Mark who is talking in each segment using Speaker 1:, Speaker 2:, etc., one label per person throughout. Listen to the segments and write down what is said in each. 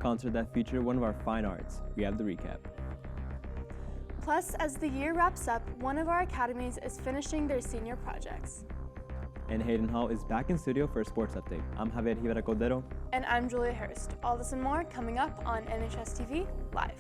Speaker 1: concert that featured one of our fine arts. We have the recap.
Speaker 2: Plus, as the year wraps up, one of our academies is finishing their senior projects.
Speaker 1: And Hayden Hall is back in studio for a sports update. I'm Javier Rivera Cordero.
Speaker 2: And I'm Julia Hurst. All this and more coming up on NHSTV Live.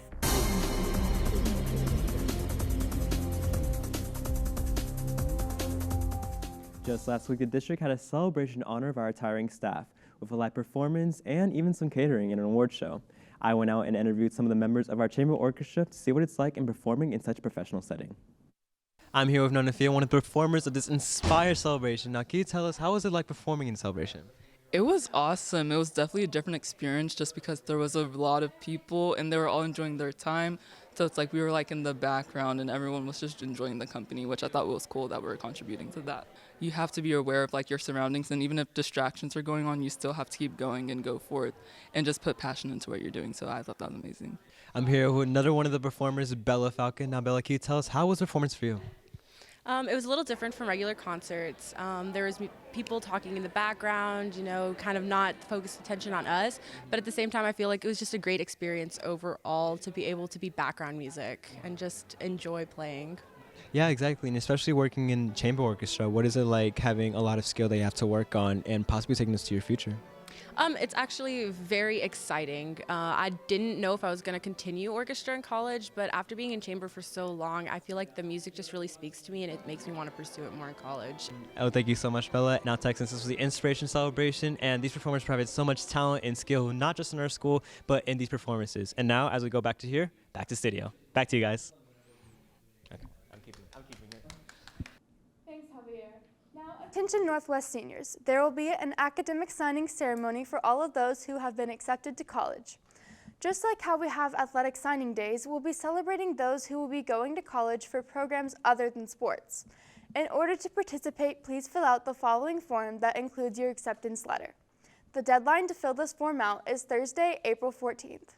Speaker 1: Just last week, the district had a celebration in honor of our retiring staff, with a live performance and even some catering and an award show. I went out and interviewed some of the members of our chamber orchestra to see what it's like in performing in such a professional setting. I'm here with Nona Fia, one of the performers of this Inspire celebration. Now, can you tell us, how was it like performing in celebration?
Speaker 3: It was awesome. It was definitely a different experience just because there was a lot of people and they were all enjoying their time. So it's like we were like in the background and everyone was just enjoying the company, which I thought was cool that we were contributing to that. You have to be aware of like your surroundings, and even if distractions are going on, you still have to keep going and go forth and just put passion into what you're doing. So I thought that was amazing.
Speaker 1: I'm here with another one of the performers, Bella Falcon. Now, Bella, can you tell us, how was the performance for you?
Speaker 4: It was a little different from regular concerts. There was people talking in the background, you know, kind of not focused attention on us. But at the same time, I feel like it was just a great experience overall to be able to be background music and just enjoy playing.
Speaker 1: Yeah, exactly. And especially working in chamber orchestra, what is it like having a lot of skill that you have to work on and possibly taking this to your future?
Speaker 4: It's actually very exciting. I didn't know if I was going to continue orchestra in college, but after being in chamber for so long, I feel like the music just really speaks to me and it makes me want to pursue it more in college.
Speaker 1: Oh, thank you so much, Bella. Now, Texans, this was the Inspiration Celebration, and these performers provided so much talent and skill, not just in our school, but in these performances. And now, as we go back to here, back to studio. Back to you guys. Okay, I'm keeping it.
Speaker 2: Thanks, Javier. Now, attention Northwest seniors. There will be an academic signing ceremony for all of those who have been accepted to college. Just like how we have athletic signing days, we'll be celebrating those who will be going to college for programs other than sports. In order to participate, please fill out the following form that includes your acceptance letter. The deadline to fill this form out is Thursday, April 14th.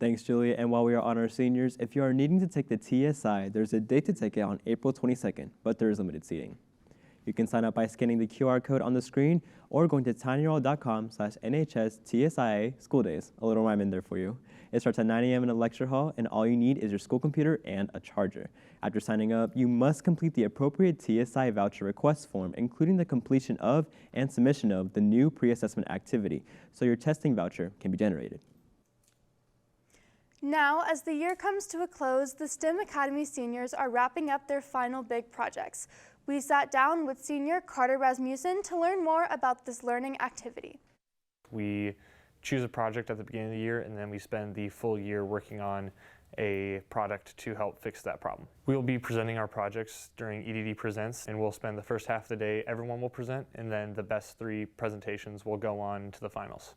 Speaker 1: Thanks, Julia. And while we are on our seniors, if you are needing to take the TSI, there's a date to take it on April 22nd, but there is limited seating. You can sign up by scanning the QR code on the screen or going to tinyurl.com/NHSTSIA school days. A little rhyme in there for you. It starts at 9 a.m. in a lecture hall, and all you need is your school computer and a charger. After signing up, you must complete the appropriate TSI voucher request form, including the completion of and submission of the new pre-assessment activity, so your testing voucher can be generated.
Speaker 2: Now, as the year comes to a close, the STEM Academy seniors are wrapping up their final big projects. We sat down with senior Carter Rasmussen to learn more about this learning activity.
Speaker 5: We choose a project at the beginning of the year, and then we spend the full year working on a product to help fix that problem. We will be presenting our projects during EDD Presents, and we'll spend the first half of the day, everyone will present, and then the best 3 presentations will go on to the finals.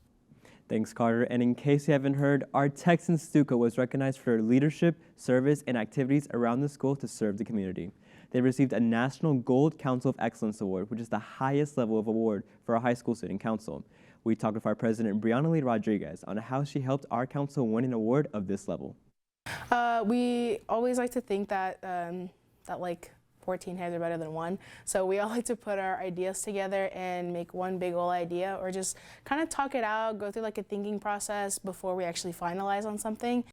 Speaker 1: Thanks, Carter. And in case you haven't heard, our Texan Stuco was recognized for their leadership, service, and activities around the school to serve the community. They received a National Gold Council of Excellence Award, which is the highest level of award for a high school student council. We talked with our president, Brianna Lee Rodriguez, on how she helped our council win an award of this level.
Speaker 6: We always like to think that, like 14 heads are better than one. So we all like to put our ideas together and make one big old idea, or just kind of talk it out, go through like a thinking process before we actually finalize on something.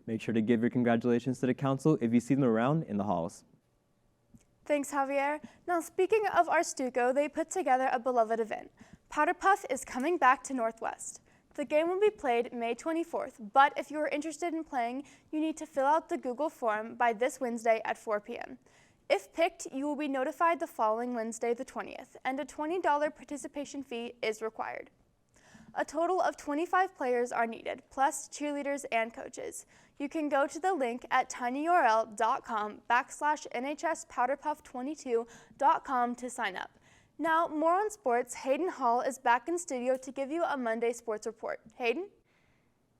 Speaker 1: Make sure to give your congratulations to the council if you see them around in the halls.
Speaker 2: Thanks, Javier. Now, speaking of our Stuco, they put together a beloved event. Powder Puff is coming back to Northwest. The game will be played May 24th, but if you are interested in playing, you need to fill out the Google form by this Wednesday at 4 p.m. If picked, you will be notified the following Wednesday, the 20th, and a $20 participation fee is required. A total of 25 players are needed, plus cheerleaders and coaches. You can go to the link at tinyurl.com/NHSPowderpuff22.com to sign up. Now, more on sports. Hayden Hall is back in studio to give you a Monday sports report. Hayden?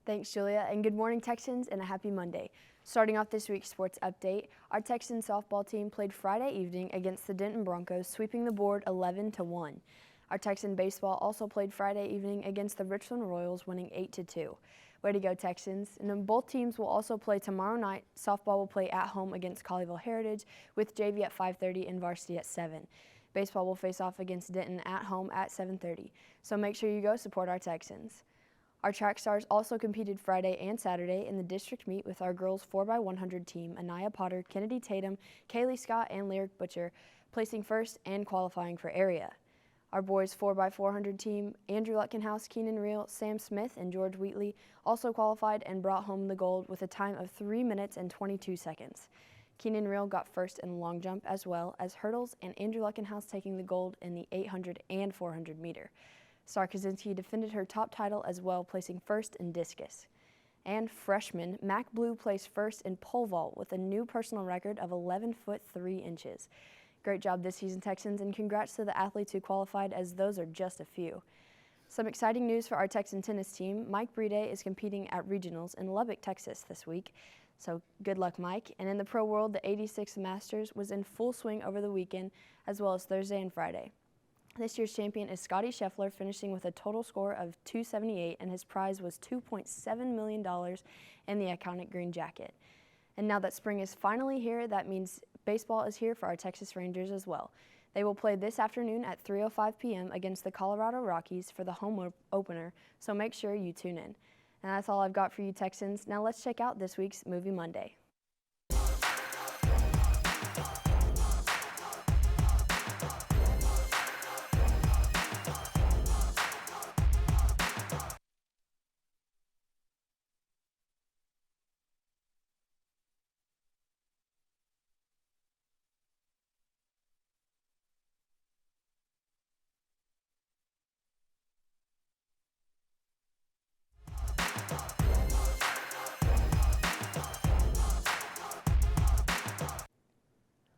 Speaker 7: Thanks, Julia, and good morning, Texans, and a happy Monday. Starting off this week's sports update, our Texans softball team played Friday evening against the Denton Broncos, sweeping the board 11-1. Our Texan baseball also played Friday evening against the Richland Royals, winning 8-2. Way to go, Texans. And then both teams will also play tomorrow night. Softball will play at home against Colleyville Heritage, with JV at 5:30 and varsity at 7. Baseball will face off against Denton at home at 7:30, so make sure you go support our Texans. Our track stars also competed Friday and Saturday in the district meet with our girls 4x100 team, Anaya Potter, Kennedy Tatum, Kaylee Scott, and Lyric Butcher, placing first and qualifying for area. Our boys 4x400 team, Andrew Lutkenhouse, Keenan Reel, Sam Smith, and George Wheatley also qualified and brought home the gold with a time of 3 minutes and 22 seconds. Keenan Reel got first in the long jump as well as hurdles, and Andrew Lutkenhouse taking the gold in the 800 and 400 meter. Star Kaczynski defended her top title as well, placing first in discus. And freshman Mac Blue placed first in pole vault with a new personal record of 11 foot 3 inches. Great job this season, Texans, and congrats to the athletes who qualified, as those are just a few. Some exciting news for our Texan tennis team. Mike Brede is competing at regionals in Lubbock, Texas this week. So good luck, Mike. And in the pro world, the 86th Masters was in full swing over the weekend, as well as Thursday and Friday. This year's champion is Scotty Scheffler, finishing with a total score of 278, and his prize was $2.7 million in the iconic green jacket. And now that spring is finally here, that means baseball is here for our Texas Rangers as well. They will play this afternoon at 3:05 p.m. against the Colorado Rockies for the home opener, so make sure you tune in. And that's all I've got for you, Texans. Now let's check out this week's Movie Monday.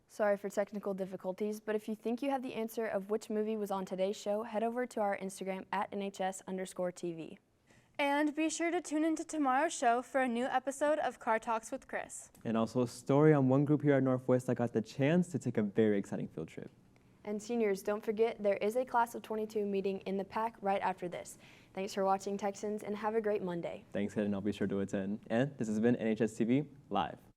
Speaker 7: Sorry for technical difficulties, but if you think you have the answer of which movie was on today's show, head over to our Instagram at NHS_TV.
Speaker 2: And be sure to tune into tomorrow's show for a new episode of Car Talks with Chris.
Speaker 1: And also a story on one group here at Northwest that got the chance to take a very exciting field trip.
Speaker 7: And seniors, don't forget there is a class of 22 meeting in the PAC right after this. Thanks for watching, Texans, and have a great Monday.
Speaker 1: Thanks, Ed, and I'll be sure to attend. And this has been NHSTV Live.